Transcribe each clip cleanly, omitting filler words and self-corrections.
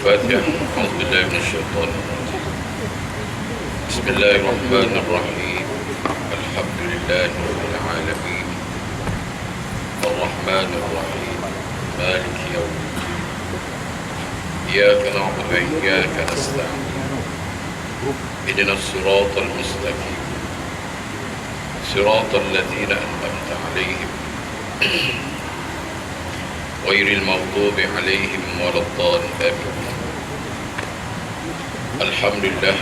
الفاتحة. أعوذ بالله من الشيطان الرجيم. بسم الله الرحمن الرحيم. الحمد لله رب العالمين الرحمن الرحيم مالك يوم الدين إياك نعبد وإياك نستعين اهدنا الصراط المستقيم صراط الذين أنعمت عليهم غير المغضوب عليهم ولا الضالين. الحمد لله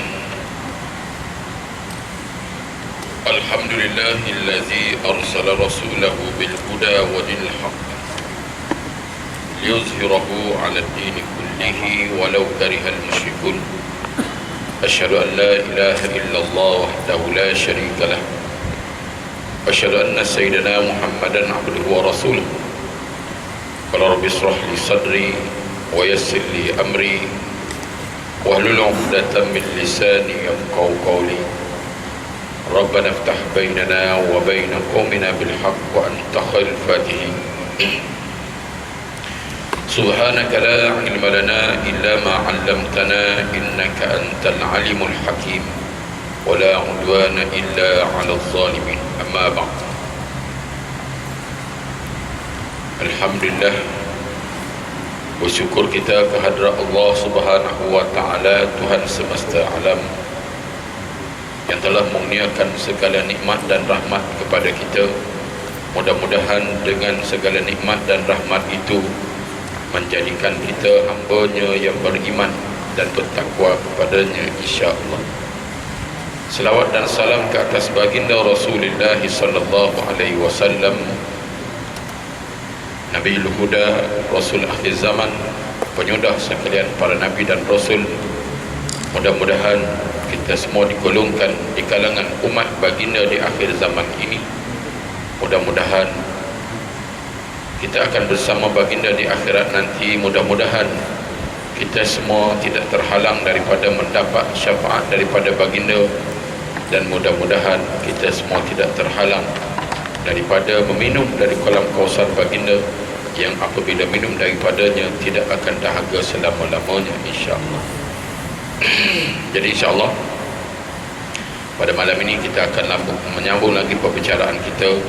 الحمد لله الذي أرسل رسوله بالهدى ودين الحق ليظهره على الدين كله ولو كره المشركون. أشهد أن لا إله إلا الله وحده لا شريك له أشهد أن سيدنا محمدا عبده ورسوله. قال رب اشرح لي صدري ويسر لي أمري واحلل عقدة من لساني يفقهوا قولي. ربنا افتح بيننا وبين قومنا بالحق وأنت خير الفاتحين. سبحانك لا علم لنا إلا ما علمتنا إنك أنت العليم الحكيم ولا عدوان إلا على الظالمين. أما بعد. Alhamdulillah, bersyukur kita kehadrat Allah Subhanahu wa Ta'ala, Tuhan semesta alam, yang telah mengurniakan segala nikmat dan rahmat kepada kita. Mudah-mudahan dengan segala nikmat dan rahmat itu menjadikan kita hamba-Nya yang beriman dan bertakwa kepadanya, insya-Allah. Selawat dan salam ke atas baginda Rasulullah sallallahu alaihi wasallam, Nabi Huda, Rasul akhir zaman, penyudah sekalian para nabi dan rasul. Mudah-mudahan kita semua digolongkan di kalangan umat baginda di akhir zaman ini. Mudah-mudahan kita akan bersama baginda di akhirat nanti. Mudah-mudahan kita semua tidak terhalang daripada mendapat syafaat daripada baginda, dan mudah-mudahan kita semua tidak terhalang daripada meminum dari kolam kausar baginda, yang apabila minum daripadanya tidak akan dahaga selama-lamanya, insya-Allah. Jadi insya-Allah pada malam ini kita akan menyambung lagi perbicaraan kita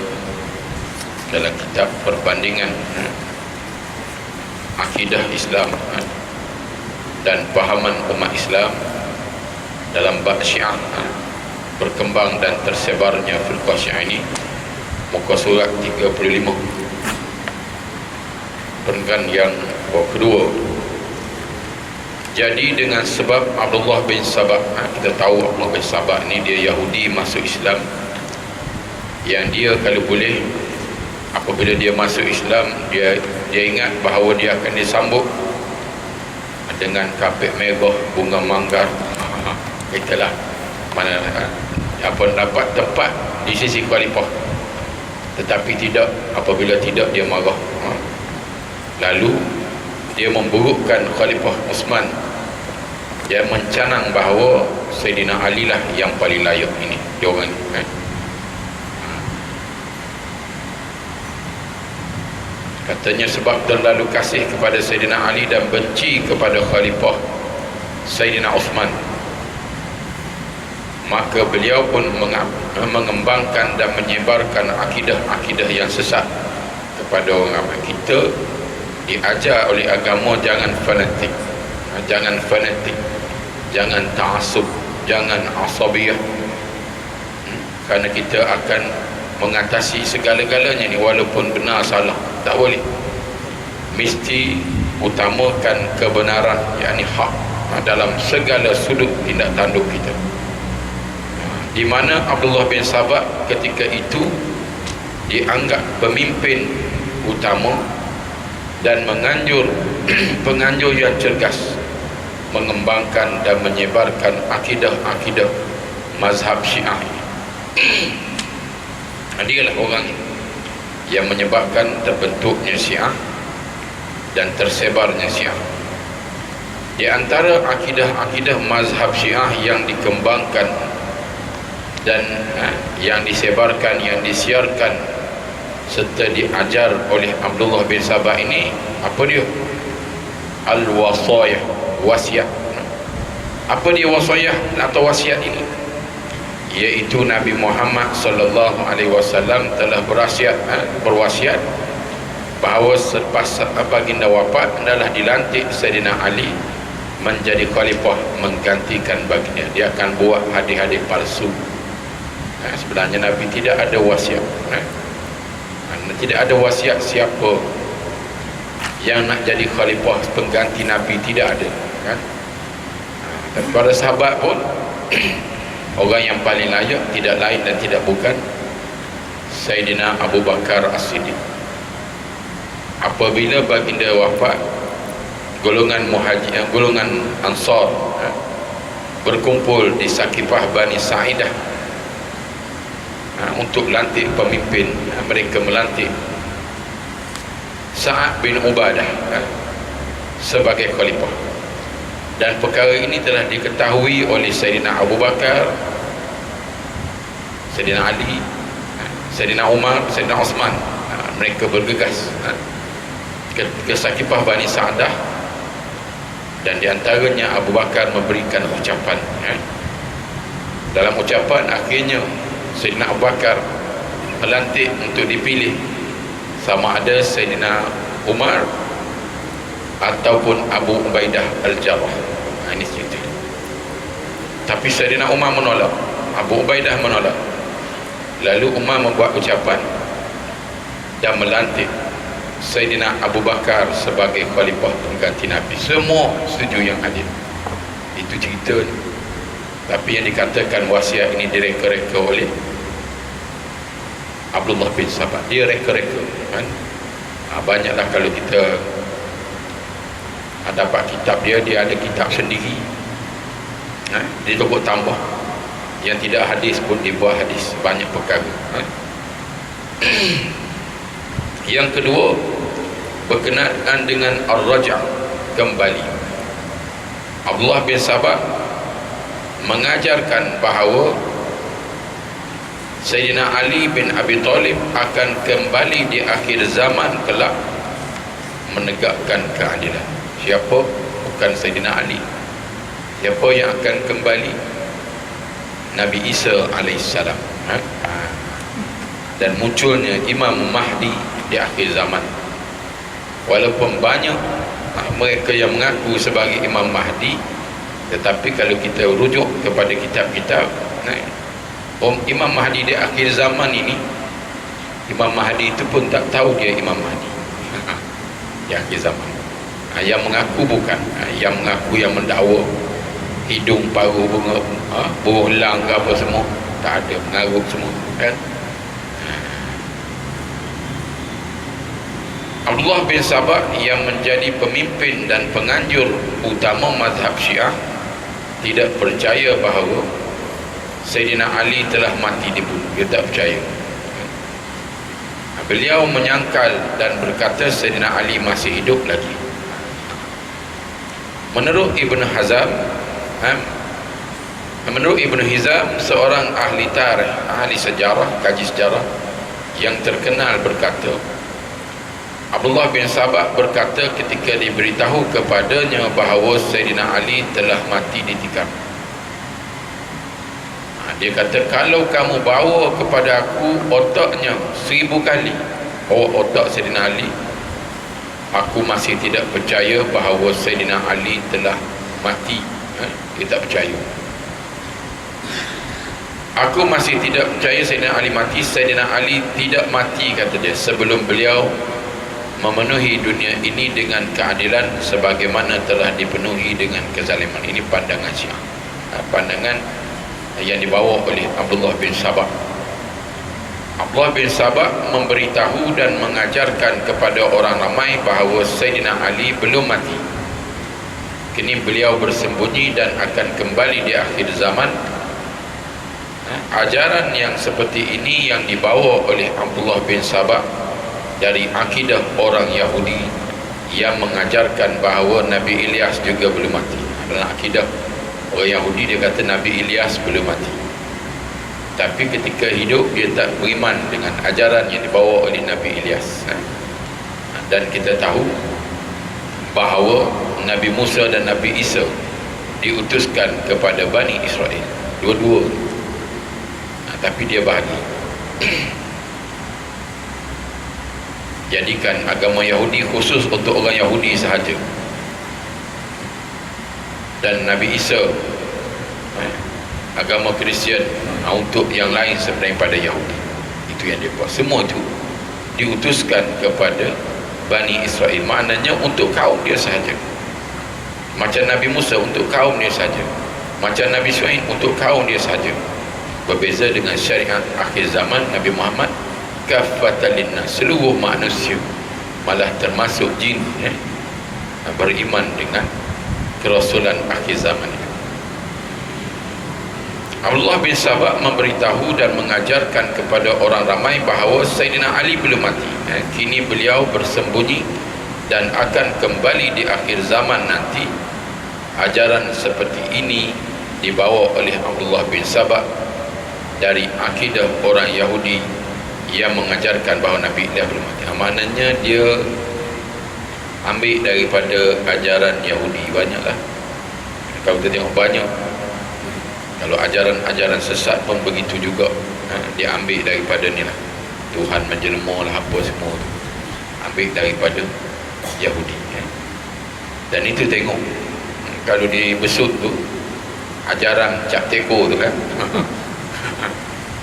dalam kitab perbandingan akidah Islam dan pahaman umat Islam dalam bab Syiah, berkembang dan tersebarnya firqah Syiah ini. Muka surat 35, perenggan yang kedua. Jadi dengan sebab Abdullah bin Sabah, kita tahu Abdullah bin Sabah ni dia Yahudi masuk Islam, yang dia kalau boleh apabila dia masuk Islam, dia ingat bahawa dia akan disambut dengan kapet merah, bunga manggar. Itulah mana apa dapat tempat di sisi khalifah. Tetapi tidak, apabila tidak dia marah. Lalu dia memburukkan Khalifah Osman. Dia mencanang bahawa Sayyidina Ali lah yang paling layak ini. Dia orang ni. Katanya sebab terlalu kasih kepada Sayyidina Ali dan benci kepada Khalifah Sayyidina Osman, maka beliau pun mengembangkan dan menyebarkan akidah-akidah yang sesat kepada orang ramai. Kita diajar oleh agama jangan fanatik, jangan ta'assub, jangan asabiyah, kerana kita akan mengatasi segala-galanya ni, walaupun benar salah tak boleh. Mesti utamakan kebenaran, yakni hak, dalam segala sudut tindak tanduk kita. Di mana Abdullah bin Sabah ketika itu dianggap pemimpin utama dan penganjur yang cergas mengembangkan dan menyebarkan akidah-akidah mazhab Syiah. Dialah orang yang menyebabkan terbentuknya Syiah dan tersebarnya Syiah. Di antara akidah-akidah mazhab Syiah yang dikembangkan dan yang disebarkan, yang disiarkan serta diajar oleh Abdullah bin Sabah ini, apa dia? Al-wasayah, wasiat. Apa dia wasiyah atau wasiat ini? Iaitu Nabi Muhammad sallallahu alaihi wasallam telah berwasiat bahawa selepas baginda wafat adalah dilantik Sayyidina Ali menjadi khalifah menggantikan baginda. Dia akan buat hadis-hadis palsu. Sebenarnya Nabi tidak ada wasiat. Tidak ada wasiat siapa yang nak jadi khalifah pengganti Nabi, tidak ada. Dan para sahabat pun orang yang paling layak tidak lain dan tidak bukan Sayyidina Abu Bakar As-Siddiq. Apabila baginda wafat, golongan Ansar berkumpul di Sakifah Bani Sa'idah untuk lantik pemimpin. Mereka melantik Sa'ad bin Ubadah sebagai khalifah, dan perkara ini telah diketahui oleh Sayyidina Abu Bakar, Sayyidina Ali, Sayyidina Umar, Sayyidina Osman. Mereka bergegas ke Sakifah Bani Sa'dah, dan diantaranya Abu Bakar memberikan ucapan. Dalam ucapan akhirnya Sayyidina Abu Bakar melantik untuk dipilih sama ada Sayyidina Umar ataupun Abu Ubaidah Al-Jarrah. Ini cerita. Tapi Sayyidina Umar menolak, Abu Ubaidah menolak. Lalu Umar membuat ucapan dan melantik Sayyidina Abu Bakar sebagai khalifah pengganti Nabi. Semua setuju yang adil. Itu cerita ni. Tapi yang dikatakan wasiat ini direka-reka oleh Abdullah bin Sabah. Dia reka-reka kan? Banyaklah kalau kita dapat kitab dia ada kitab sendiri. Dia cukup tambah. Yang tidak hadis pun dibuat hadis. Banyak perkara. Yang kedua, berkenaan dengan ar-raja', kembali. Abdullah bin Sabah mengajarkan bahawa Sayyidina Ali bin Abi Talib akan kembali di akhir zaman kelak menegakkan keadilan. Siapa? Bukan Sayyidina Ali. Siapa yang akan kembali? Nabi Isa alaihissalam. Dan munculnya Imam Mahdi di akhir zaman. Walaupun banyak mereka yang mengaku sebagai Imam Mahdi, tetapi kalau kita rujuk kepada kitab-kitab, Imam Mahdi di akhir zaman ini, Imam Mahdi itu pun tak tahu dia Imam Mahdi di akhir zaman. Yang mengaku bukan, yang mengaku, yang mendakwa hidung paru bunga, buruh lang ke apa semua, tak ada, mengarut semua kan. Abdullah bin Sabah yang menjadi pemimpin dan penganjur utama mazhab Syiah tidak percaya bahawa Sayyidina Ali telah mati dibunuh. Dia tak percaya. Beliau menyangkal dan berkata Sayyidina Ali masih hidup lagi. Menurut Ibn Hazm, seorang ahli tarikh, ahli sejarah, kaji sejarah yang terkenal, berkata Abdullah bin Sabah berkata ketika diberitahu kepadanya bahawa Sayyidina Ali telah mati ditikam, dia kata, kalau kamu bawa kepada aku otaknya 1000 kali, otak Sayyidina Ali, aku masih tidak percaya bahawa Sayyidina Ali telah mati. Dia tak percaya. Aku masih tidak percaya Sayyidina Ali mati. Sayyidina Ali tidak mati, kata dia, sebelum beliau memenuhi dunia ini dengan keadilan sebagaimana telah dipenuhi dengan kezaliman. Ini pandangan Syiah, pandangan yang dibawa oleh Abdullah bin Sabah. Abdullah bin Sabah memberitahu dan mengajarkan kepada orang ramai bahawa Sayyidina Ali belum mati. Kini beliau bersembunyi dan akan kembali di akhir zaman. Ajaran yang seperti ini yang dibawa oleh Abdullah bin Sabah dari akidah orang Yahudi yang mengajarkan bahawa Nabi Ilyas juga belum mati. Dalam akidah orang Yahudi, dia kata Nabi Ilyas belum mati, tapi ketika hidup dia tak beriman dengan ajaran yang dibawa oleh Nabi Ilyas. Dan kita tahu bahawa Nabi Musa dan Nabi Isa diutuskan kepada Bani Israel, dua-dua. Tapi dia bahagi jadikan agama Yahudi khusus untuk orang Yahudi sahaja, dan Nabi Isa agama Kristian untuk yang lain selain pada Yahudi. Itu yang dia buat. Semua itu diutuskan kepada Bani Israel, maknanya untuk kaum dia sahaja. Macam Nabi Musa untuk kaum dia sahaja, macam Nabi Shu'aib untuk kaum dia sahaja. Berbeza dengan syariat akhir zaman Nabi Muhammad kafatan linnas, seluruh manusia, malah termasuk jin beriman dengan kerasulan akhir zaman itu. Abdullah bin Sabah memberitahu dan mengajarkan kepada orang ramai bahawa Sayyidina Ali belum mati. Kini beliau bersembunyi dan akan kembali di akhir zaman nanti. Ajaran seperti ini dibawa oleh Abdullah bin Sabah dari akidah orang Yahudi yang mengajarkan bahawa Nabi Ilyas belum mati. Maknanya dia ambil daripada ajaran Yahudi banyaklah. Kalau kita tengok banyak, kalau ajaran-ajaran sesat pun begitu juga, dia ambil daripada ni lah, Tuhan menjelma lah, apa semua tu ambil daripada Yahudi. Dan itu tengok, kalau di Besut tu ajaran Cap Teko tu kan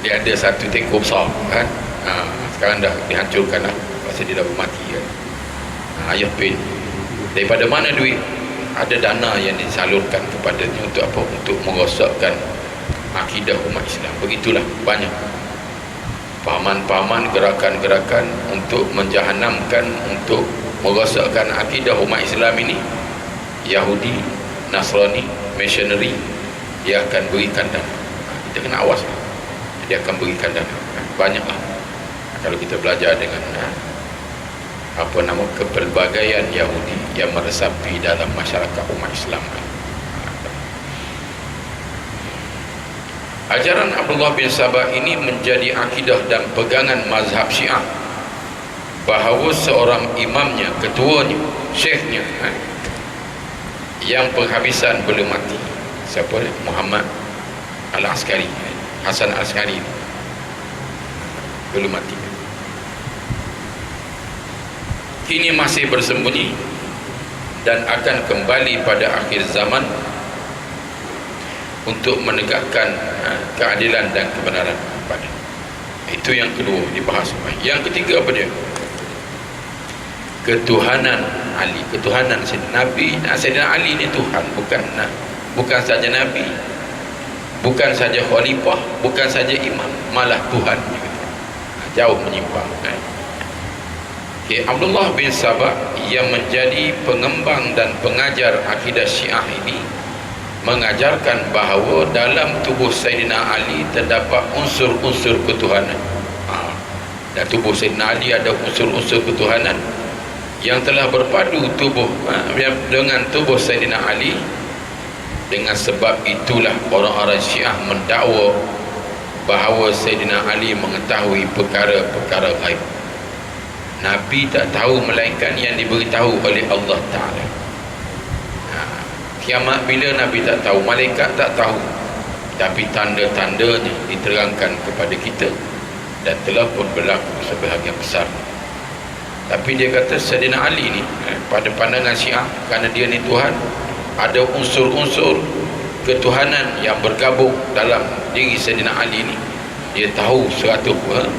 dia ada satu teko besar kan, sekarang dah dihancurkan lah pasal dia dah mati kan. Ayah Pin, daripada mana duit? Ada dana yang disalurkan kepadanya untuk apa? Untuk merosakkan akidah umat Islam. Begitulah banyak pahaman-pahaman, gerakan-gerakan untuk menjahanamkan, untuk merosakkan akidah umat Islam ini. Yahudi, Nasrani, missionary, dia akan berikan dana. Kita kena awas, dia akan berikan dana. Banyaklah kalau kita belajar dengan kepelbagaian Yahudi yang meresapi dalam masyarakat umat Islam. Ajaran Abdullah bin Sabah ini menjadi akidah dan pegangan mazhab Syiah, bahawa seorang imamnya, ketuanya, syekhnya yang penghabisan belum mati. Siapa dia? Muhammad Al-Askari, Hasan Al-Askari, belum mati. Kini masih bersembunyi dan akan kembali pada akhir zaman untuk menegakkan keadilan dan kebenaran pada. Itu yang kedua dibahas. Yang ketiga apa dia? Ketuhanan Ali, ketuhanan Nabi. Sayyidina Ali ni Tuhan, bukan saja Nabi, bukan saja khalifah, bukan saja imam, malah Tuhan juga. Jauh menyimpang. Abdullah bin Sabah yang menjadi pengembang dan pengajar akidah Syiah ini mengajarkan bahawa dalam tubuh Sayyidina Ali terdapat unsur-unsur ketuhanan. Dan tubuh Sayyidina Ali ada unsur-unsur ketuhanan yang telah berpadu tubuh dengan tubuh Sayyidina Ali. Dengan sebab itulah orang-orang Syiah mendakwa bahawa Sayyidina Ali mengetahui perkara-perkara gaib. Nabi tak tahu, melainkan yang diberitahu oleh Allah Ta'ala. Kiamat bila Nabi tak tahu, malaikat tak tahu, tapi tanda-tandanya diterangkan kepada kita dan telah pun berlaku sebahagian besar. Tapi dia kata Sayyidina Ali ni, pada pandangan Syiah, kerana dia ni Tuhan, ada unsur-unsur ketuhanan yang bergabung dalam diri Sayyidina Ali ni. Dia tahu 100%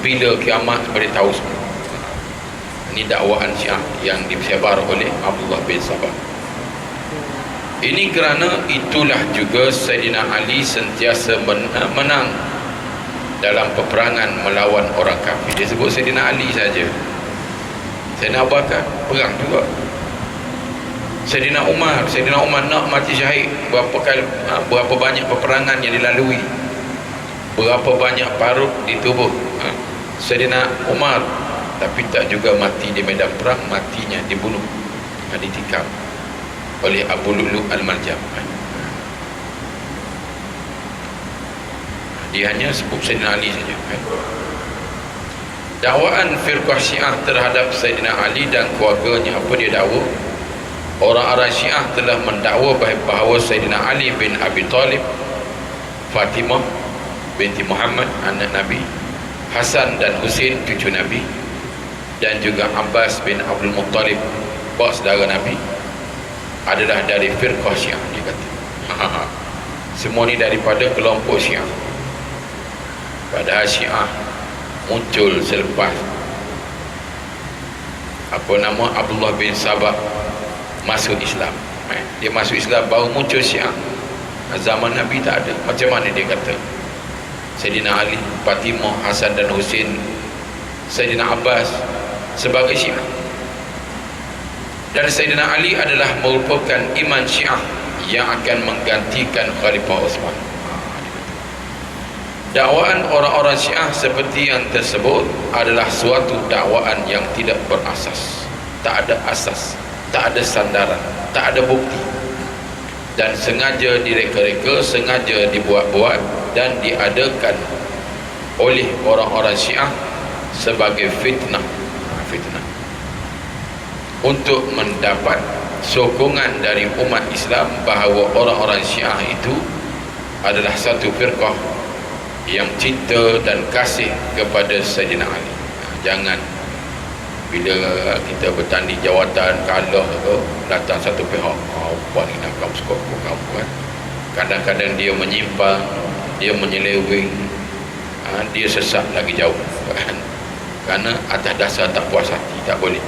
bila kiamat, boleh tahu semua. Ini dakwaan Syiah yang disebar oleh Abdullah bin Sabah. Ini kerana itulah juga Sayyidina Ali sentiasa menang dalam peperangan melawan orang kafir. Dia sebut Sayyidina Ali saja. Sayyidina Abu Bakar perang juga. Sayyidina Umar nak mati syahid, berapa banyak peperangan yang dilalui, berapa banyak parut di tubuh Sayyidina Umar, tapi tak juga mati di medan perang, matinya dibunuh, ditikam oleh Abu Lu'lu' Al-Marjam. Dia hanya sebut Sayyidina Ali saja. Dakwaan firqah Syiah terhadap Sayyidina Ali dan keluarganya, apa dia dakwa? Orang-orang Syiah telah mendakwa bahawa Sayyidina Ali bin Abi Talib, Fatimah binti Muhammad anak Nabi, Hasan dan Husain cucu Nabi, dan juga Abbas bin Abdul Muttalib bapa saudara Nabi adalah dari firqah Syiah, dia kata. Semua ni daripada kelompok Syiah. Padahal Syiah muncul selepas Abdullah bin Sabah masuk Islam. Dia masuk Islam baru muncul Syiah. Zaman Nabi tak ada. Macam mana dia kata Sayyidina Ali, Fatimah, Hasan dan Husain, Sayyidina Abbas sebagai Syiah? Dan Sayyidina Ali adalah merupakan iman Syiah yang akan menggantikan Khalifah Uthman. Dakwaan orang-orang Syiah seperti yang tersebut adalah suatu dakwaan yang tidak berasas, tak ada asas, tak ada sandaran, tak ada bukti, dan sengaja direka-reka, sengaja dibuat-buat dan diadakan oleh orang-orang Syiah sebagai fitnah untuk mendapat sokongan dari umat Islam bahawa orang-orang Syiah itu adalah satu firqah yang cinta dan kasih kepada Sayyidina Ali. Jangan bila kita bertanding jawatan kalah ke, datang satu pihak, apa ni nak kamu skor kamu kan. Kadang-kadang dia menyimpang, dia menyeleweng, dia sesat lagi jauh kan? Kerana atas dasar tak puas hati, tak boleh.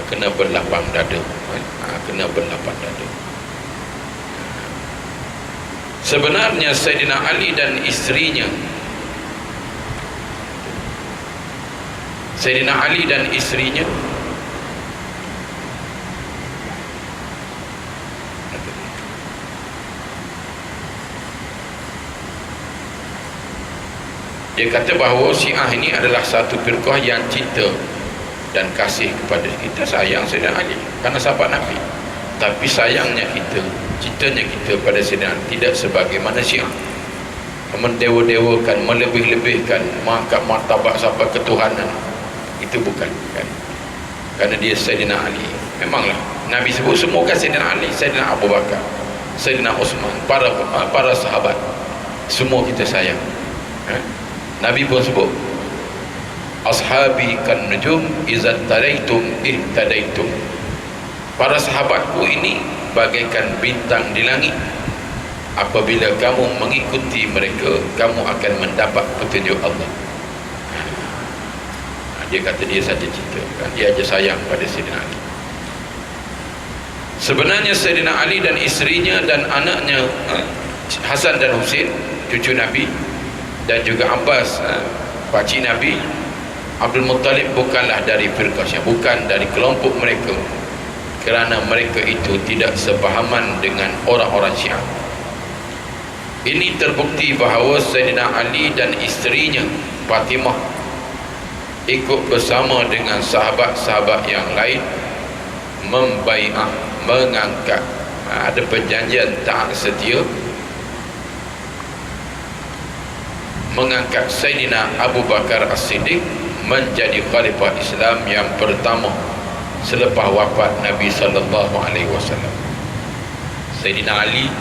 Kena berlapang dada, kena berlapang dada. Sebenarnya Sayyidina Ali dan isterinya dia kata bahawa Syiah ini adalah satu firqah yang cinta dan kasih kepada kita. Sayang Sayyidina Ali kerana sahabat Nabi, tapi sayangnya kita, cintanya kita pada Sayyidina Ali tidak sebagaimana Syiah, mendewa-dewakan, melebih-lebihkan, mengangkat martabat sampai ketuhanan. Itu bukan kan? Kerana dia Sayyidina Ali. Memanglah Nabi sebut semua kan Sayyidina Ali, Sayyidina Abu Bakar, Sayyidina Uthman, para sahabat, semua kita sayang. Nabi pun sebut, ashabi kan nujum izat taraitum ihtadaitum. Para sahabatku ini bagaikan bintang di langit, apabila kamu mengikuti mereka, kamu akan mendapat petunjuk Allah. Dia kata dia saja cinta kan? Dia aja sayang pada Sayyidina Ali. Sebenarnya Sayyidina Ali dan isterinya dan anaknya Hasan dan Husain cucu Nabi, dan juga Abbas pakcik Nabi, Abdul Muttalib bukanlah dari firqah Syiah, bukan dari kelompok mereka, kerana mereka itu tidak sepahaman dengan orang-orang Syiah. Ini terbukti bahawa Sayyidina Ali dan isterinya Fatimah ikut bersama dengan sahabat-sahabat yang lain membai'ah, mengangkat, ada perjanjian taat setia, mengangkat Sayyidina Abu Bakar As-Siddiq menjadi khalifah Islam yang pertama selepas wafat Nabi sallallahu alaihi wasallam. Sayyidina Ali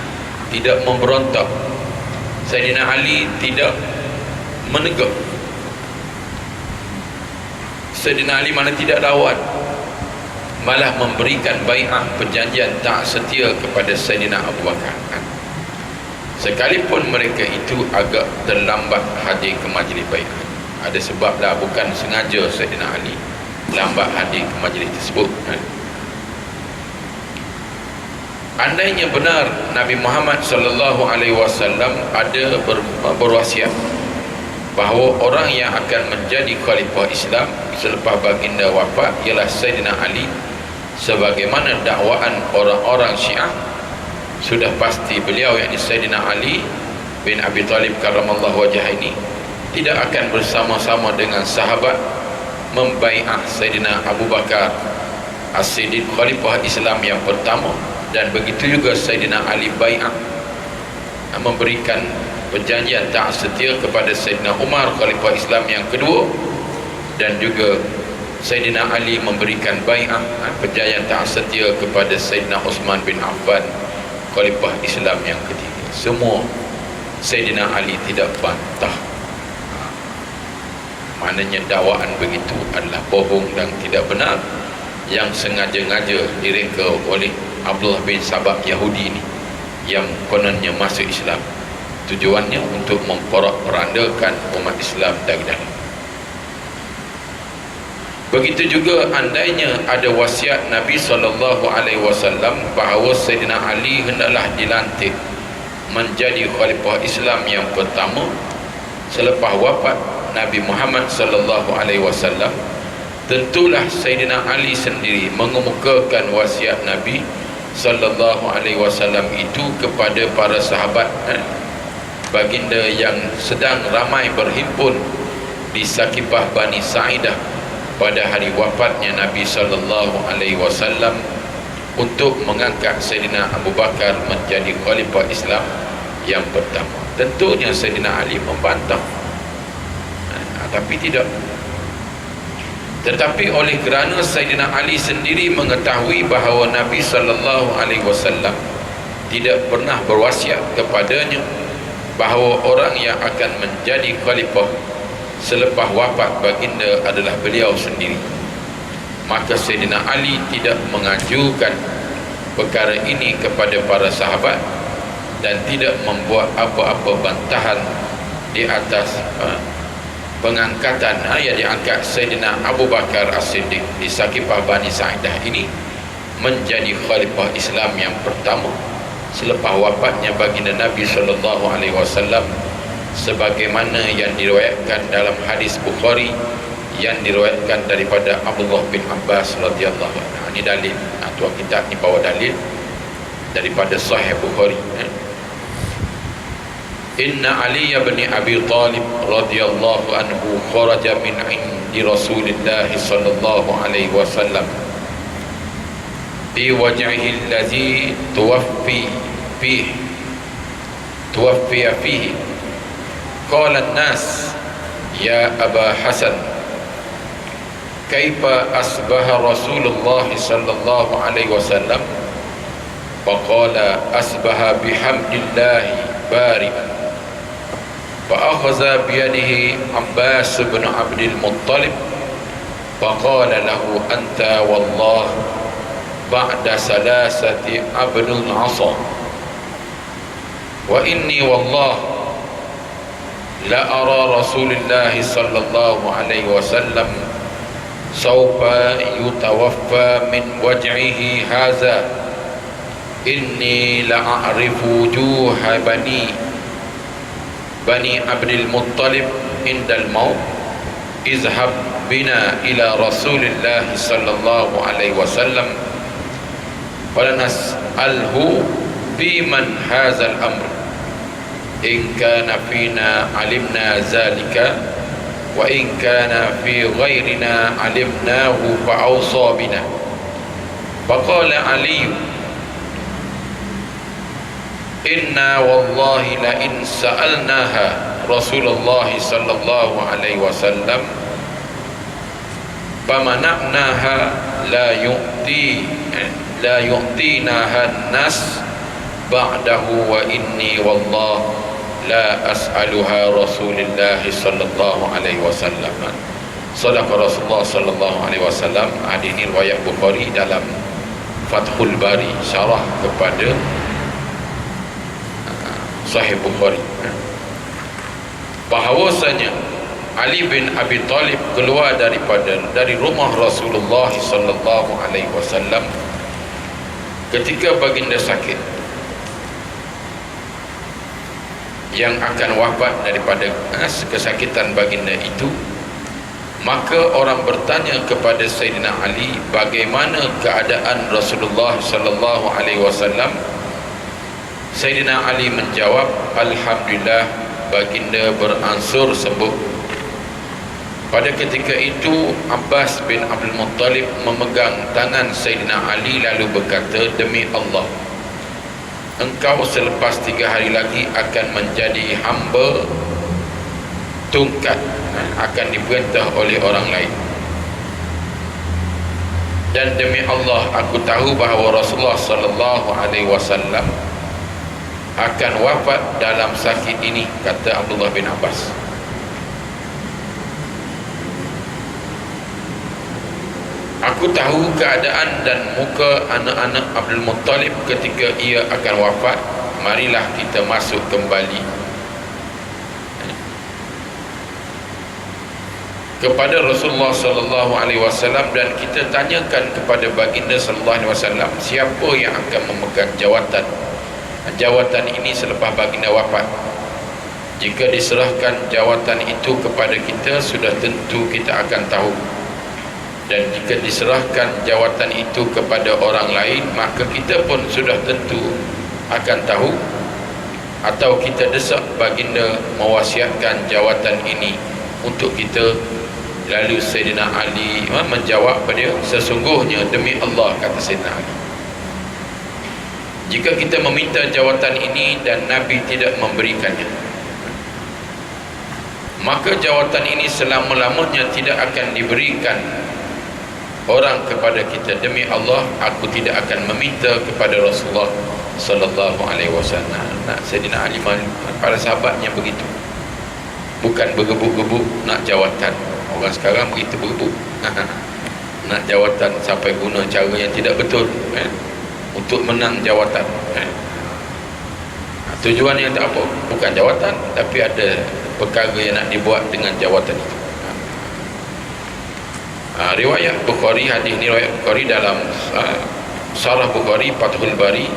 tidak memberontak, Sayyidina Ali tidak menegak, Sayyidina Ali mana tidak lawan, malah memberikan bai'ah, perjanjian taat setia kepada Sayyidina Abu Bakar. Sekalipun mereka itu agak terlambat hadir ke majlis bai'ah, ada sebab lah, bukan sengaja Sayyidina Ali lambat hadir ke majlis tersebut. Andainya benar Nabi Muhammad sallallahu alaihi wasallam ada berwasiat bahawa orang yang akan menjadi khalifah Islam selepas baginda wafat ialah Sayyidina Ali, sebagaimana dakwaan orang-orang Syiah, sudah pasti beliau, yakni Sayyidina Ali bin Abi Talib karramallahu wajhah ini, tidak akan bersama-sama dengan sahabat membai'ah Sayyidina Abu Bakar As-Siddiq khalifah Islam yang pertama, dan begitu juga Sayyidina Ali bai'ah, memberikan perjanjian taat setia kepada Sayyidina Umar khalifah Islam yang kedua, dan juga Sayyidina Ali memberikan bai'ah perjanjian taat setia kepada Sayyidina Uthman bin Affan, khalifah Islam yang ketiga. Semua Sayyidina Ali tidak bantah. Maknanya dakwaan begitu adalah bohong dan tidak benar, yang sengaja-ngaja direka oleh Abdullah bin Sabah Yahudi ini, yang kononnya masuk Islam. Tujuannya untuk memporak-porandakan umat Islam dari dalam. Begitu juga andainya ada wasiat Nabi SAW bahawa Sayyidina Ali hendaklah dilantik menjadi khalifah Islam yang pertama selepas wafat Nabi Muhammad SAW, tentulah Sayyidina Ali sendiri mengemukakan wasiat Nabi SAW itu kepada para sahabat baginda yang sedang ramai berhimpun di Sakifah Bani Sa'idah pada hari wafatnya Nabi SAW untuk mengangkat Sayyidina Abu Bakar menjadi khalifah Islam yang pertama. Tentunya Sayyidina Ali membantah, tapi tidak. Tetapi oleh kerana Sayyidina Ali sendiri mengetahui bahawa Nabi SAW tidak pernah berwasiat kepadanya bahawa orang yang akan menjadi khalifah selepas wafat baginda adalah beliau sendiri, maka Sayyidina Ali tidak mengajukan perkara ini kepada para sahabat dan tidak membuat apa-apa bantahan di atas pengangkatan yang diangkat Sayyidina Abu Bakar As-Siddiq di Sakifah Bani Sa'idah ini menjadi khalifah Islam yang pertama selepas wafatnya baginda Nabi SAW, sebagaimana yang diriwayatkan dalam hadis Bukhari yang diriwayatkan daripada Abdullah bin Abbas radhiyallahu anhu. Ini dalil, tuan kita ni bawa dalil daripada Sahih Bukhari. Inna Ali bin Abi Talib radhiyallahu anhu kharaja min indi Rasulillah sallallahu alaihi wasallam fi wajhihi alladhi tuwaffiya fihi. Qala an-nas ya Aba Hasan kaifa asbaha Rasulullah sallallahu alaihi wasallam? Faqala asbaha bihamdillahi bari'an. فأخذ بيده عباس بن عبد المطلب فقال له أنت والله بعد ثلاثة عبد العصا وإني والله لا أرى رسول الله صلى الله عليه وسلم سوف يتوفى من وجعه هذا إني لأعرف وجوه بني عبد المطلب عند الموت اذهب بنا إلى رسول الله صلى الله عليه وسلم فلنسأله بمن هذا الأمر إن كان فينا علمنا ذلك وإن كان في غيرنا علمناه فأوصى بنا. فقال علي Inna wallahi la in sa'alnaha Rasulullah sallallahu alaihi wasallam famana'naha la yu'tinaha nas ba'dahu wa inni wallah la as'aluha Rasulullah sallallahu alaihi wasallam. Sadaqa Rasulullah sallallahu alaihi wasallam. Ini riwayat Bukhari dalam Fathul Bari, syarah kepada Sahih Bukhari, bahawasanya Ali bin Abi Talib keluar dari rumah Rasulullah sallallahu alaihi wasallam ketika baginda sakit yang akan wafat daripada kesakitan baginda itu. Maka orang bertanya kepada Sayyidina Ali bagaimana keadaan Rasulullah sallallahu alaihi wasallam. Sayyidina Ali menjawab, alhamdulillah baginda beransur sembuh. Pada ketika itu Abbas bin Abdul Muttalib memegang tangan Sayyidina Ali lalu berkata, demi Allah, engkau selepas 3 hari lagi akan menjadi hamba tungkat, akan diperintah oleh orang lain. Dan demi Allah aku tahu bahawa Rasulullah sallallahu alaihi wasallam akan wafat dalam sakit ini, kata Abdullah bin Abbas. Aku tahu keadaan dan muka anak-anak Abdul Muttalib ketika ia akan wafat. Marilah kita masuk kembali kepada Rasulullah sallallahu alaihi wasallam dan kita tanyakan kepada baginda sallallahu alaihi wasallam siapa yang akan memegang jawatan ini selepas baginda wafat. Jika diserahkan jawatan itu kepada kita, sudah tentu kita akan tahu. Dan jika diserahkan jawatan itu kepada orang lain, maka kita pun sudah tentu akan tahu. Atau kita desak baginda mewasiatkan jawatan ini untuk kita. Lalu Sayyidina Ali menjawab pada dia, sesungguhnya demi Allah, kata Sayyidina Ali, jika kita meminta jawatan ini dan Nabi tidak memberikannya, maka jawatan ini selama-lamanya tidak akan diberikan orang kepada kita. Demi Allah, aku tidak akan meminta kepada Rasulullah sallallahu alaihi wasallam. Nak Sayyidina Ali, para sahabatnya begitu, bukan bergebuk-gebuk nak jawatan. Orang sekarang begitu bergebuk nak jawatan sampai guna cara yang tidak betul untuk menang jawatan. Tujuan yang tak apa, bukan jawatan, tapi ada perkara yang nak dibuat dengan jawatan itu. Riwayat Bukhari, hadis ni riwayat Bukhari dalam Sarah Bukhari Fathul Bari,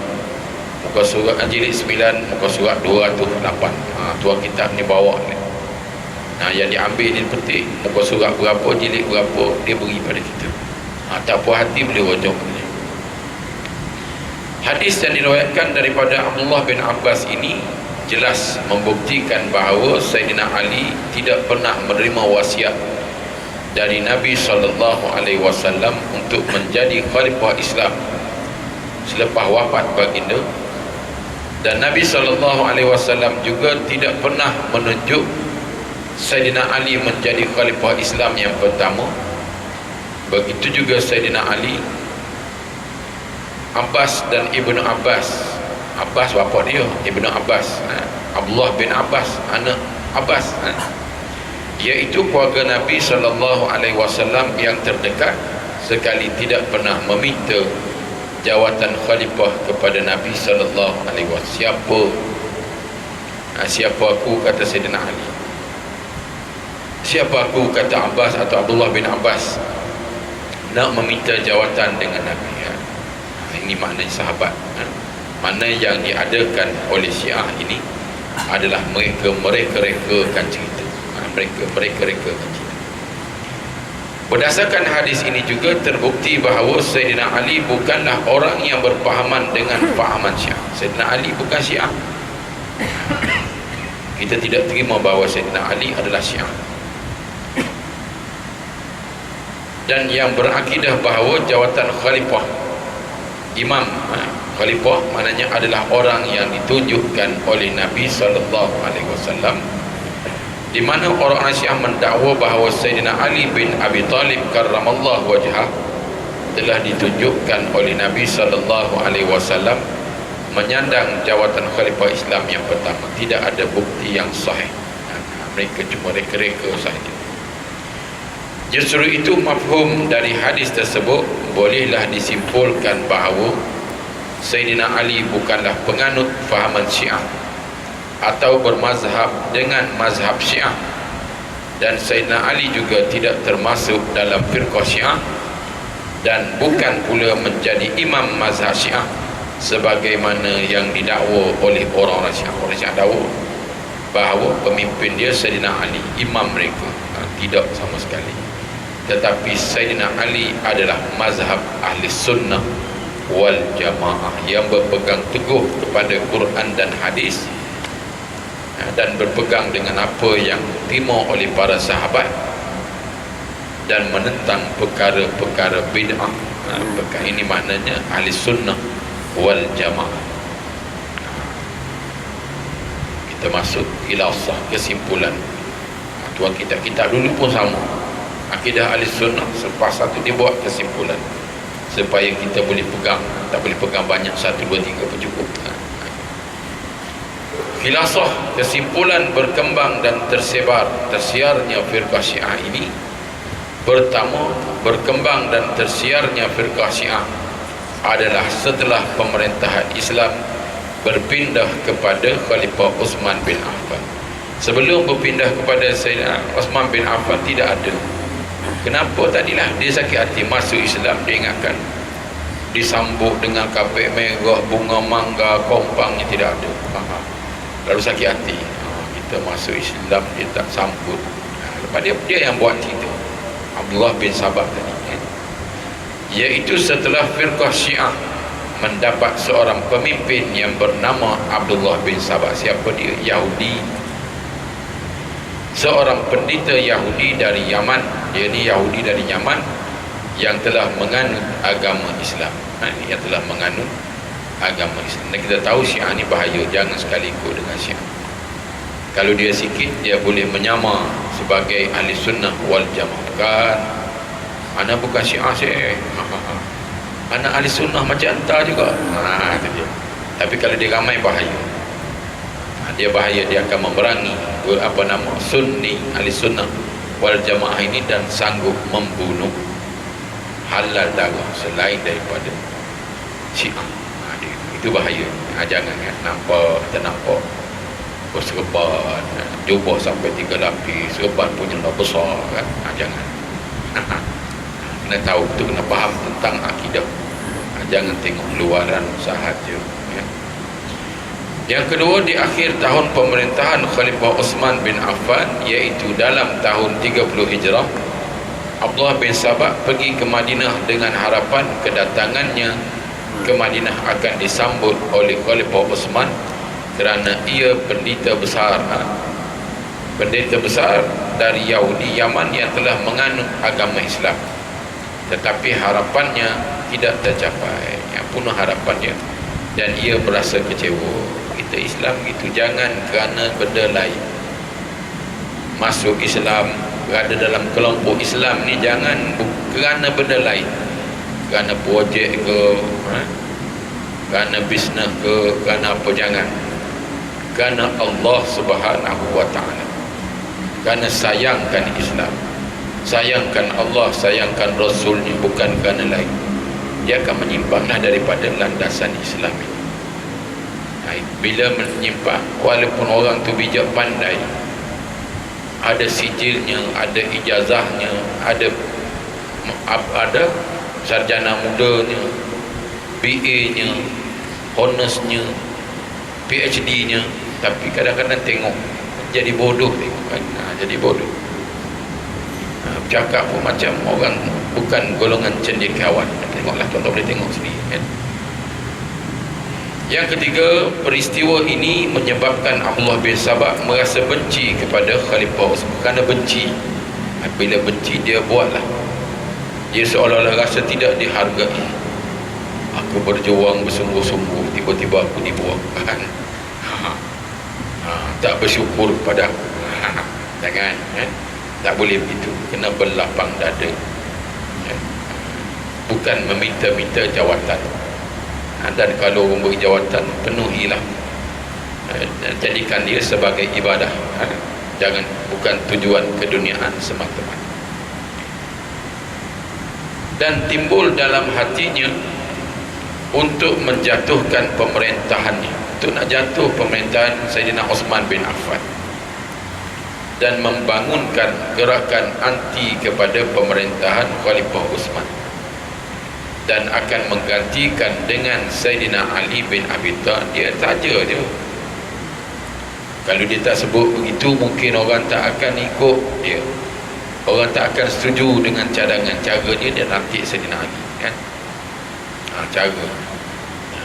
muka surat jilid 9, muka surat 208. Tuan kitab ni bawa ni. Yang diambil ni petik muka surat berapa, jilid berapa, dia beri pada kita. Tak puas hati boleh rujuk. Hadis yang diriwayatkan daripada Abdullah bin Abbas ini jelas membuktikan bahawa Sayyidina Ali tidak pernah menerima wasiat dari Nabi sallallahu alaihi wasallam untuk menjadi khalifah Islam selepas wafat baginda. Dan Nabi sallallahu alaihi wasallam juga tidak pernah menunjuk Sayyidina Ali menjadi khalifah Islam yang pertama. Begitu juga Sayyidina Ali, Abbas dan Ibnu Abbas. Abbas bapa dia, Ibnu Abbas, Abdullah bin Abbas, anak Abbas, iaitu keluarga Nabi sallallahu alaihi wasallam yang terdekat, sekali tidak pernah meminta jawatan khalifah kepada Nabi sallallahu alaihi wasallam. Siapa aku, kata Sayyidina Ali. Siapa aku, kata Abbas atau Abdullah bin Abbas, nak meminta jawatan dengan Nabi. Ini maknanya sahabat. Mana yang diadakan oleh Syiah ini adalah mereka rekakan cerita. Mereka rekakan cerita. Berdasarkan hadis ini juga terbukti bahawa Sayyidina Ali bukanlah orang yang berpahaman dengan fahaman Syiah. Sayyidina Ali bukan Syiah. Kita tidak terima bahawa Sayyidina Ali adalah Syiah. Dan yang berakidah bahawa jawatan khalifah, imam, khalifah maknanya adalah orang yang ditunjukkan oleh Nabi sallallahu alaihi wasallam, di mana orang-orang Syiah mendakwa bahawa Sayyidina Ali bin Abi Talib karramallahu wajhah telah ditunjukkan oleh Nabi sallallahu alaihi wasallam menyandang jawatan khalifah Islam yang pertama. Tidak ada bukti yang sahih. Mereka cuma reka-reka sahaja. Justru itu mafhum dari hadis tersebut bolehlah disimpulkan bahawa Sayyidina Ali bukanlah penganut fahaman Syiah atau bermazhab dengan mazhab Syiah, dan Sayyidina Ali juga tidak termasuk dalam firqah Syiah dan bukan pula menjadi imam mazhab Syiah sebagaimana yang didakwa oleh orang-orang Syiah. Orang Syiah dakwa bahawa pemimpin dia Sayyidina Ali, imam mereka. Tidak sama sekali. Tetapi Sayyidina Ali adalah mazhab ahli sunnah wal jamaah yang berpegang teguh kepada Quran dan hadis dan berpegang dengan apa yang diterima oleh para sahabat dan menentang perkara-perkara bid'ah. Ini maknanya ahli sunnah wal jamaah. Kita masuk khilasah, kesimpulan. Tuan kitab dulu pun sama, akidah ahli sunnah. Selepas satu dia buat kesimpulan. supaya kita boleh pegang. Tak boleh pegang banyak, 1, 2, 3 pun cukup. Filasah kesimpulan berkembang dan tersiarnya firqah Syiah ini. Pertama, berkembang dan tersiarnya firqah Syiah adalah setelah pemerintahan Islam berpindah kepada Khalifah Uthman bin Affan. Sebelum berpindah kepada Sayyidina Uthman bin Affan tidak ada. Kenapa? Tadilah dia sakit hati masuk Islam, dia ingatkan disambut dengan kapek merah, bunga mangga, kompangnya tidak ada. Lalu sakit hati, kita masuk Islam dia tak sambut. Lepas dia yang buat cerita Abdullah bin Sabah tadi, iaitu setelah firqah Syiah mendapat seorang pemimpin yang bernama Abdullah bin Sabah. Siapa dia? Yahudi, seorang pendeta Yahudi dari Yaman. Dia ni Yahudi dari Yaman yang telah menganut agama Islam. Yang telah menganut agama Islam. Dan kita tahu Syiah ni bahaya, jangan sekali ikut dengan Syiah. Kalau dia sikit, dia boleh menyamar sebagai ahli sunnah wal jamaah. Bukan, ana bukan Syiah saya, ana ahli sunnah macam anta juga. Itu dia. Tapi kalau dia ramai, bahaya. Dia bahaya, dia akan memerangi Sunni, ahli sunnah wal jamaah ini, dan sanggup membunuh halal darah selain daripada Syiah. Itu bahaya. Jangan nampak, tak nampak serban, jubah sampai 3 lapis, serban punya dah besar kan. Jangan. Kena tahu tu, kena faham tentang akidah. Jangan tengok luaran sahaja. Yang kedua, di akhir tahun pemerintahan Khalifah Uthman bin Affan, iaitu dalam tahun 30 Hijrah, Abdullah bin Sabah pergi ke Madinah dengan harapan kedatangannya ke Madinah akan disambut oleh Khalifah Uthman kerana ia pendeta besar dari Yahudi Yaman yang telah menganut agama Islam. Tetapi harapannya tidak tercapai, yang punah harapannya, dan ia berasa kecewa. Kita Islam gitu, jangan kerana benda lain masuk Islam, berada dalam kelompok Islam ni, jangan kerana benda lain, kerana projek ke, kerana bisnes ke, kerana apa, jangan. Kerana Allah Subhanahu wa ta'ala, kerana sayangkan Islam, sayangkan Allah, sayangkan Rasulnya, bukan kerana lain. Dia akan menyimpanglah daripada landasan Islam ini. Bila menyimpang, walaupun orang tu bijak pandai, ada sijilnya, ada ijazahnya, ada sarjana mudanya, BA-nya, honorsnya, PhD-nya, tapi kadang-kadang tengok jadi bodoh, tengok kan. Jadi bodoh, bercakap pun macam orang bukan golongan cendekiawan. Tengoklah, tuan-tuan boleh tengok sendiri kan. Yang ketiga, peristiwa ini menyebabkan Abdullah bin Sabah merasa benci kepada Khalifah Uthman. Kerana benci, bila benci dia buatlah, dia seolah-olah rasa tidak dihargai. Aku berjuang bersungguh-sungguh, tiba-tiba aku dibuang kan. Tak bersyukur kepada aku. Jangan, tak boleh begitu. Kena berlapang dada, bukan meminta-minta jawatan. Dan kalau memberi jawatan, penuhilah, jadikan dia sebagai ibadah. Jangan, bukan tujuan keduniaan semata-mata. Dan timbul dalam hatinya untuk menjatuhkan pemerintahannya, untuk nak jatuh pemerintahan Sayyidina Uthman bin Affan, dan membangunkan gerakan anti kepada pemerintahan Khalifah Uthman, dan akan menggantikan dengan Sayyidina Ali bin Abi Thalib. Dia saja dia. Kalau dia tak sebut begitu, mungkin orang tak akan ikut dia, orang tak akan setuju dengan cadangan. Cara dia lantik Sayyidina Ali kan. Cara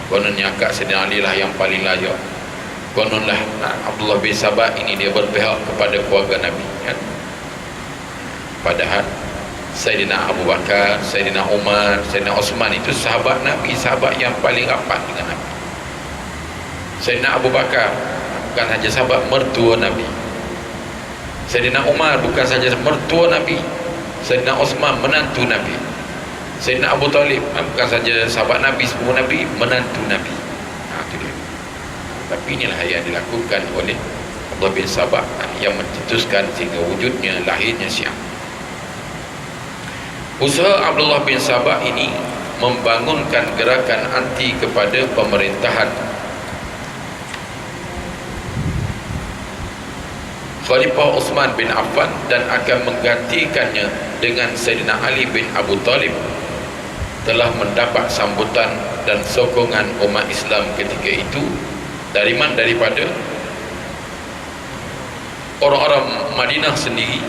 kononnya akak Sayyidina Ali lah yang paling layak. Kononlah Abdullah bin Sabah ini dia berpihak kepada keluarga Nabi kan. Padahal Sayyidina Abu Bakar, Sayyidina Umar, Sayyidina Uthman itu sahabat Nabi, sahabat yang paling rapat dengan Nabi. Sayyidina Abu Bakar bukan saja sahabat, mertua Nabi. Sayyidina Umar bukan saja mertua Nabi. Sayyidina Uthman menantu Nabi. Sayyidina Abu Talib bukan saja sahabat Nabi, sepupu Nabi, menantu Nabi. Itu dia. Tapi inilah yang dilakukan oleh Abdullah bin Sabah yang mencetuskan sehingga wujudnya, lahirnya Syiah. Usaha Abdullah bin Sabah ini membangunkan gerakan anti kepada pemerintahan Khalifah Uthman bin Affan dan akan menggantikannya dengan Sayyidina Ali bin Abu Talib telah mendapat sambutan dan sokongan umat Islam ketika itu daripada orang-orang Madinah sendiri,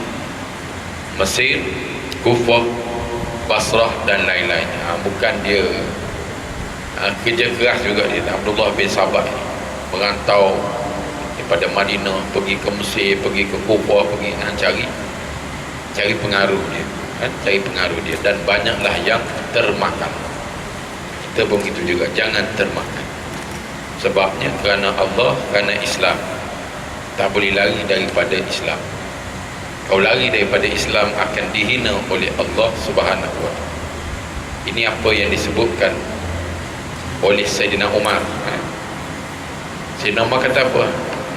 Mesir, Kufah, Basrah dan lain-lain. Bukan dia kerja keras juga dia. Abdullah bin Sabah ini merantau daripada Madinah pergi ke Mesir, pergi ke Kufah, pergi cari pengaruh dia, cari pengaruh dia, dan banyaklah yang termakan. Kita pun begitu juga, jangan termakan. Sebabnya kerana Allah, kerana Islam, tak boleh lari daripada Islam. Kau lari daripada Islam akan dihina oleh Allah Subhanahu wa taala. Ini apa yang disebutkan oleh Sayyidina Umar. Sayyidina Umar kata apa?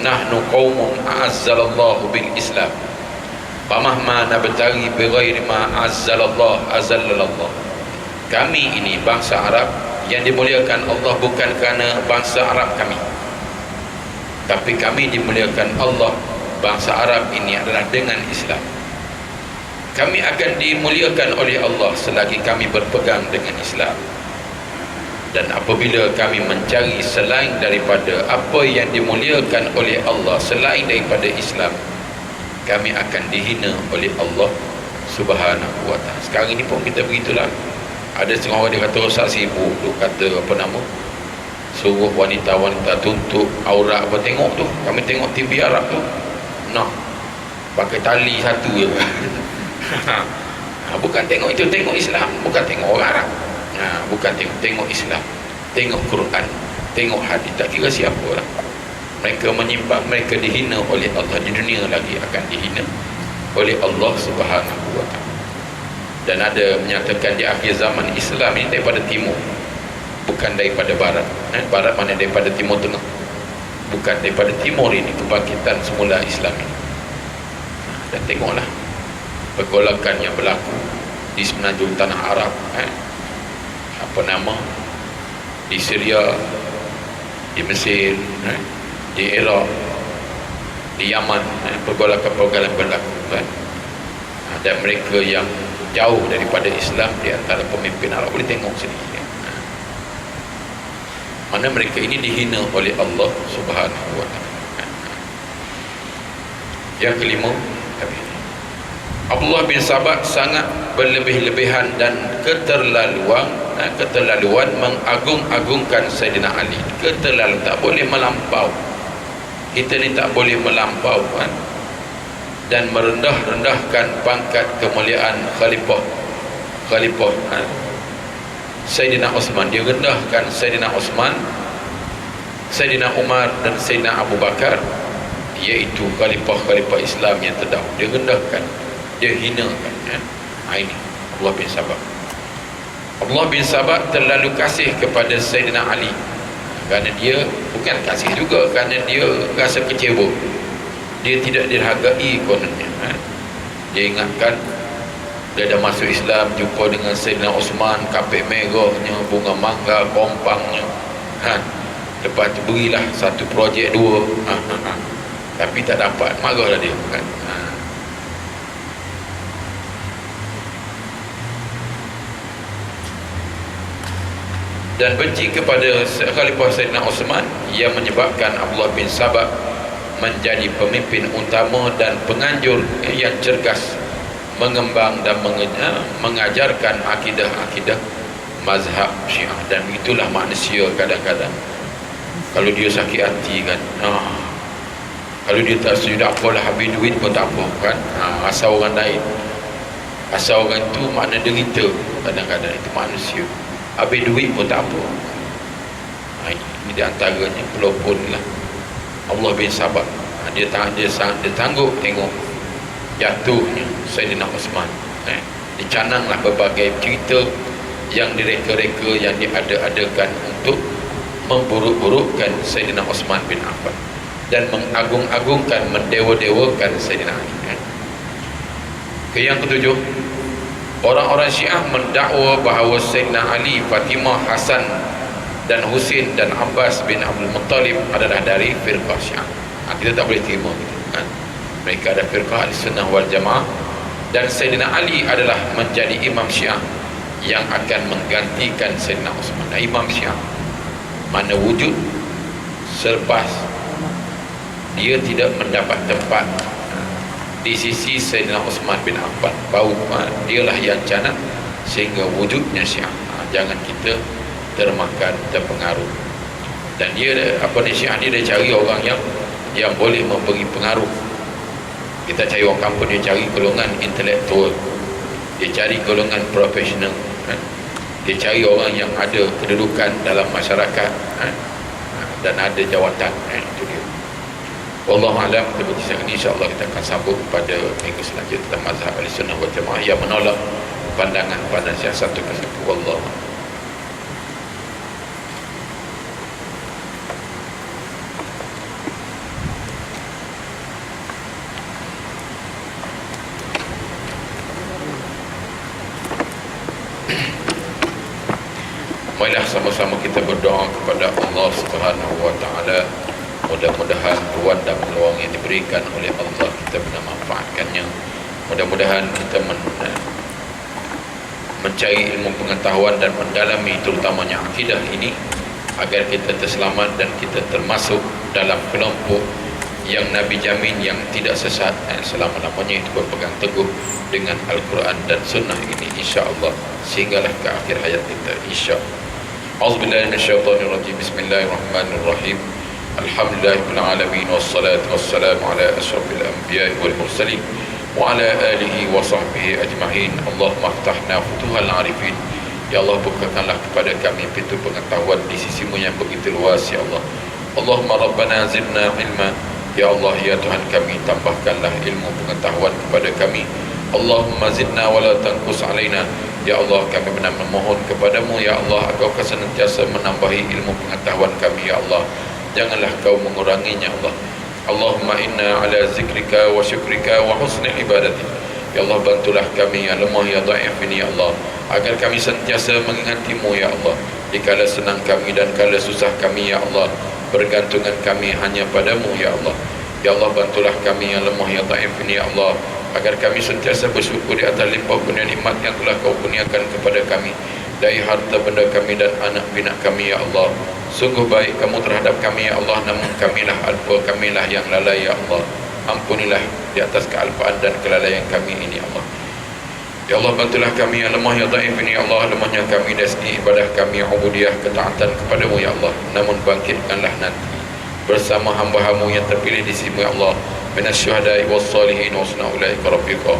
Nahnu qaumun a'azzalallahu bil Islam, famahma nabtaghi bighairi ma a'azzalallahu azallallah. Kami ini bangsa Arab yang dimuliakan Allah bukan kerana bangsa Arab kami, tapi kami dimuliakan Allah, bangsa Arab ini adalah dengan Islam. Kami akan dimuliakan oleh Allah selagi kami berpegang dengan Islam. Dan apabila kami mencari selain daripada apa yang dimuliakan oleh Allah, selain daripada Islam, kami akan dihina oleh Allah Subhanahu wa taala. Sekarang ini pun kita begitulah. Ada setengah orang dia kata rosak sibuk tu, kata apa nama, suruh wanita-wanita tutup aurat apa, tengok tu, kami tengok TV Arab tu, nah pakai tali satu je. Bukan tengok itu, tengok Islam, bukan tengok orang Arab. Bukan tengok Islam, tengok Quran, tengok hadis, tak kira siapa lah. Mereka menyimpang, mereka dihina oleh Allah, di dunia lagi akan dihina oleh Allah Subhanahu wa taala. Dan ada menyatakan di akhir zaman Islam ini daripada timur, bukan daripada barat. Barat mana daripada timur tengah, bukan daripada timur ini kebangkitan semula Islam ini. Dan tengoklah pergolakan yang berlaku di semenanjung tanah Arab, apa nama, di Syria, di Mesir, di Iraq, di Yaman, pergolakan-pergolakan berlaku, dan mereka yang jauh daripada Islam di antara pemimpin Arab boleh tengok sendiri, mana mereka ini dihina oleh Allah Subhanahu wa taala. Yang kelima, Abdullah bin Sabah sangat berlebih-lebihan dan keterlaluan mengagung-agungkan Sayyidina Ali. Keterlaluan, tak boleh melampau. Kita ni tak boleh melampau, dan merendah-rendahkan pangkat kemuliaan Khalifah Sayyidina Uthman. Dia rendahkan Sayyidina Uthman, Sayyidina Umar dan Sayyidina Abu Bakar, iaitu khalifah-khalifah Islam yang terdahulu. Dia rendahkan, dia hinakan. Ini Abdullah bin Sabah. Abdullah bin Sabah terlalu kasih kepada Sayyidina Ali, kerana dia bukan kasih juga, kerana dia rasa kecewa, dia tidak dihargai kononnya. Dia ingatkan dia dah masuk Islam, jumpa dengan Sayyidina Uthman, kapek merahnya, bunga mangga, kompangnya, lepas tu berilah satu projek dua, tapi tak dapat, marahlah dia, dan benci kepada Khalifah Sayyidina Uthman yang menyebabkan Abdullah bin Sabah menjadi pemimpin utama dan penganjur yang cergas mengembang dan mengajarkan akidah-akidah mazhab Syiah. Dan itulah manusia kadang-kadang, kalau dia sakit hati kan, kalau dia tak setuju, apalah, habis duit pun tak apa kan, asal orang lain, asal orang tu makna derita. Kadang-kadang itu manusia, habis duit pun tak apa. Ini di antaranya pelopon lah Allah bin Sabah. Dia tangguh tengok jatuhnya Sayyidina Uthman. Dicananglah berbagai cerita yang direka-reka, yang diada-adakan untuk memburuk-burukkan Sayyidina Osman bin Affan dan mengagung-agungkan, mendewa-dewakan Sayyidina Ali. Yang ketujuh, orang-orang Syiah mendakwa bahawa Sayyidina Ali, Fatimah, Hasan dan Husin dan Abbas bin Abdul Muttalib adalah dari firqah Syiah. Kita tak boleh terima gitu. Mereka ada firqah Ahlussunnah wal Jamaah, dan Sayyidina Ali adalah menjadi imam Syiah yang akan menggantikan Sayyidina Osman. Imam Syiah mana wujud selepas dia tidak mendapat tempat di sisi Sayyidina Osman bin Affan. Dialah yang canat sehingga wujudnya Syiah. Jangan kita termakan, terpengaruh. Dan dia Syiah ni dia cari orang yang boleh memberi pengaruh. Kita cari orang kampung, dia cari golongan intelektual, dia cari golongan profesional, dia cari orang yang ada kedudukan dalam masyarakat dan ada jawatan. Itu dia. Wallahu a'lam. Kita ini insya-Allah kita akan sambung pada minggu selanjutnya tentang mazhab Ahlussunnah wal Jamaah yang menolak pandangan Syiah satu persatu. Wallahu a'lam. Marilah sama-sama kita berdoa kepada Allah Subhanahu wa taala. Mudah-mudahan ruang dan peluang yang diberikan oleh Allah kita benar manfaatkannya. Mudah-mudahan kita mencari ilmu pengetahuan dan mendalami terutamanya akidah ini agar kita terselamat dan kita termasuk dalam kelompok yang Nabi jamin yang tidak sesat selama-lamanya, itu berpegang teguh dengan Al-Quran dan Sunnah ini insya-Allah sehinggalah ke akhir hayat kita insya-Allah. A'udzubillahi minasyaitonirrajim. Bismillahirrahmanirrahim. Alhamdulillahirabbil alamin wassalatu wassalamu ala asyrafil anbiya'i wal mursalin wa ala alihi wa sahbihi ajma'in. Allahumma aftahna futuhal arifin. Ya Allah, bukakanlah kepada kami pintu pengetahuan di sisimu yang begitu luas ya Allah. Allahumma rabbana zidna ilma. Ya Allah, ya Tuhan kami, tambahkanlah ilmu pengetahuan kepada kami. Allahumma zidna wa la tanqus alaina. Ya Allah, kami benar memohon kepadamu ya Allah agar kau senantiasa menambahi ilmu pengetahuan kami ya Allah. Janganlah kau menguranginya Allah. Allahumma inna ala zikrika wa syukrika wa husni ibadati. Ya Allah, bantulah kami yang lemah ya dhaif ini ya Allah agar kami sentiasa mengingatimu ya Allah di kala senang kami dan kala susah kami ya Allah. Bergantungan kami hanya padamu ya Allah. Ya Allah, bantulah kami yang lemah ya dhaif ini ya Allah agar kami sentiasa bersyukur di atas limpah kurnia nikmat yang telah kau kurniakan kepada kami dari harta benda kami dan anak pinak kami ya Allah. Sungguh baik kamu terhadap kami ya Allah, namun kamilah alfa, kamilah yang lalai ya Allah. Ampunilah di atas kealpaan dan kelalaian kami ini ya Allah. Ya Allah, bantulah kami yang lemah ya dhaif ini ya Allah. Lemahnya kami dari segi ibadah kami, ubudiyah, ketaatan kepadamu ya Allah. Namun bangkitkanlah nanti bersama hamba-Mu yang terpilih di sisimu ya Allah, minas syuhada'i was salihin wa husna ulaika rafiqa.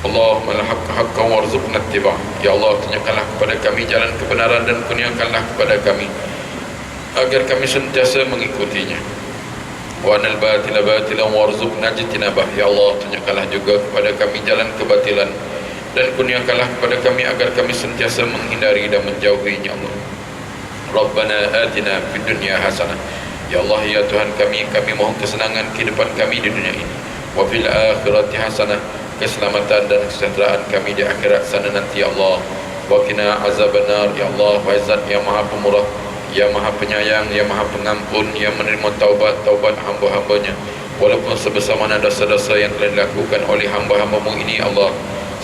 Allahumma al-haqqa haqqan warzuqna ittiba'. Ya Allah, tunjukkanlah kepada kami jalan kebenaran dan kurniakanlah kepada kami agar kami sentiasa mengikutinya. Wa anal batila batilan warzuqna ijtinabah. Ya Allah, tunjukkanlah juga kepada kami jalan kebatilan dan kurniakanlah kepada kami agar kami sentiasa menghindari dan menjauhinya Allah. Rabbana atina fid dunya hasanah. Ya Allah, ya Tuhan kami mohon kesenangan kehidupan kami di dunia ini. Wa fil akhirati hasanah, keselamatan dan kesejahteraan kami di akhirat sana nanti ya Allah. Wa qina azabannar. Ya Allah, wa Zat yang Maha Pemurah, yang Maha Penyayang, yang Maha Pengampun, yang menerima taubat hamba-hambanya walaupun sebesar mana dosa-dosa yang telah dilakukan oleh hamba-hamba-Mu ini ya Allah.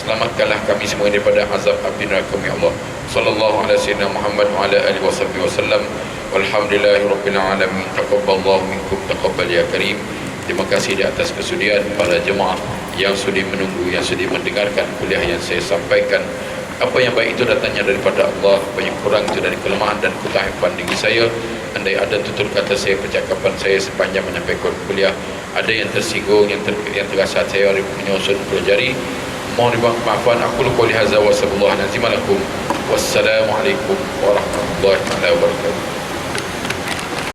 Selamatkanlah kami semua daripada azab api neraka ya Allah. Sallallahu alaihi wasallam Muhammad wa ala alihi wasallam. Walhamdulillahirabbil alamin. Taqabbalallahu minkum taqabbal ya karim. Terima kasih di atas kesudian para jemaah yang sudi menunggu, yang sudi mendengarkan kuliah yang saya sampaikan. Apa yang baik itu datangnya daripada Allah, apa yang kurang itu dari kelemahan dan ketahipan diri saya. Andai ada tutur kata saya, percakapan saya sepanjang menyampaikan kuliah ada yang tersinggung, yang terasa saya menyusun pelajari, mohon dimaafkan. Aku lupa lihaza wa sallallahu alaihi wa sallam. Wassalamualaikum warahmatullahi wabarakatuh.